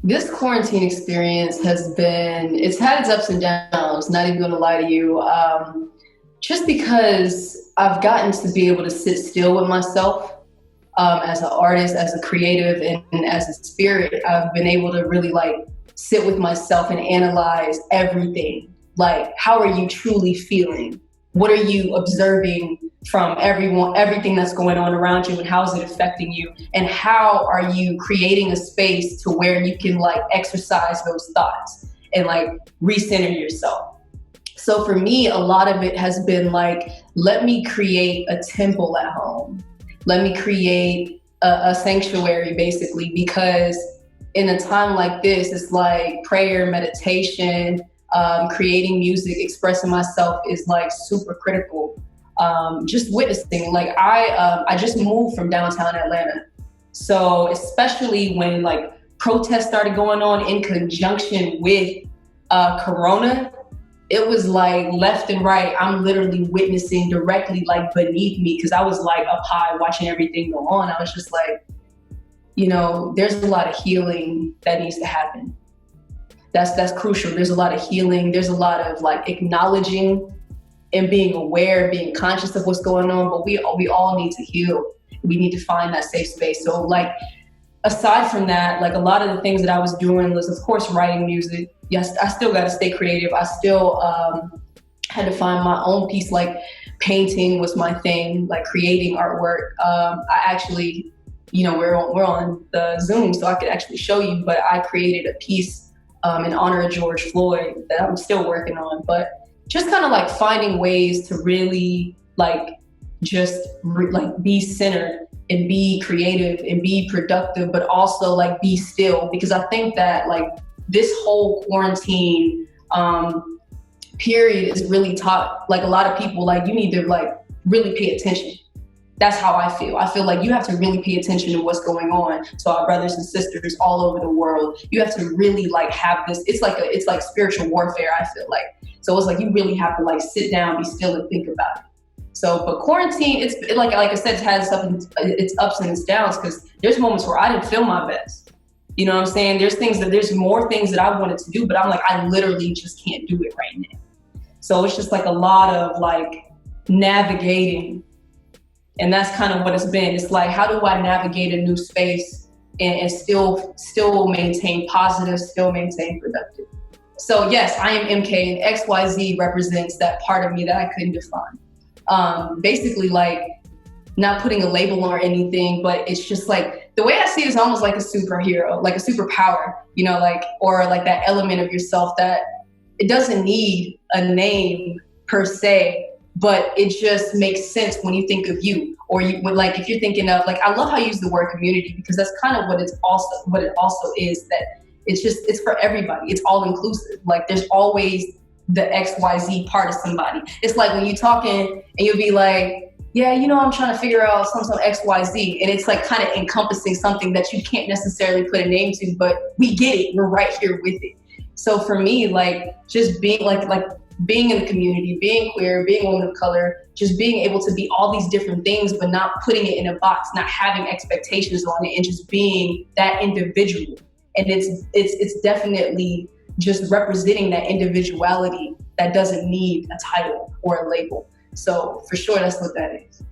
This quarantine experience it's had its ups and downs, not even gonna lie to you. Just because I've gotten to be able to sit still with myself as an artist, as a creative, and as a spirit, I've been able to really like sit with myself and analyze everything. Like, how are you truly feeling? What are you observing from everything that's going on around you, and how is it affecting you? And how are you creating a space to where you can like exercise those thoughts and like recenter yourself? So for me, a lot of it has been like, let me create a temple at home. Let me create a sanctuary, basically, because in a time like this, it's like prayer, meditation, creating music, expressing myself is like super critical. Just witnessing, like I just moved from downtown Atlanta. So especially when like protests started going on in conjunction with Corona, it was like left and right. I'm literally witnessing directly like beneath me, because I was like up high watching everything go on. I was just like, there's a lot of healing that needs to happen. That's crucial. There's a lot of healing. There's a lot of like acknowledging and being aware, being conscious of what's going on. But we all need to heal. We need to find that safe space. So like, aside from that, like a lot of the things that I was doing was, of course, writing music. Yes, I still got to stay creative. I still had to find my own piece. Like painting was my thing, like creating artwork. I actually, we're on the Zoom, so I could actually show you, but I created a piece in honor of George Floyd that I'm still working on. But just kind of like finding ways to really like just like be centered and be creative and be productive, but also like be still, because I think that like this whole quarantine period is really taught like a lot of people like you need to like really pay attention. That's how I feel. I feel like you have to really pay attention to what's going on. So our brothers and sisters all over the world, you have to really like have this. It's like spiritual warfare, I feel like. So it's like you really have to like sit down, be still, and think about it. So, but quarantine, it's like I said, it has its ups and its downs, because there's moments where I didn't feel my best. You know what I'm saying? There's more things that I wanted to do, but I'm like, I literally just can't do it right now. So it's just like a lot of like navigating. And that's kind of what it's been. It's like, how do I navigate a new space and still maintain positive, still maintain productive? So yes, I am MK, and XYZ represents that part of me that I couldn't define. Basically like not putting a label or anything, but it's just like, the way I see it is almost like a superhero, like a superpower, like, or like that element of yourself that it doesn't need a name per se, but it just makes sense when you think of you, or you would like, if you're thinking of like, I love how you use the word community, because that's kind of what it also is, that it's for everybody. It's all inclusive. Like there's always the XYZ part of somebody. It's like when you're talking and you'll be like, yeah, I'm trying to figure out some XYZ. And it's like kind of encompassing something that you can't necessarily put a name to, but we get it. We're right here with it. So for me, like just being like being in the community, being queer, being a woman of color, just being able to be all these different things, but not putting it in a box, not having expectations on it, and just being that individual. And it's definitely just representing that individuality that doesn't need a title or a label. So for sure, that's what that is.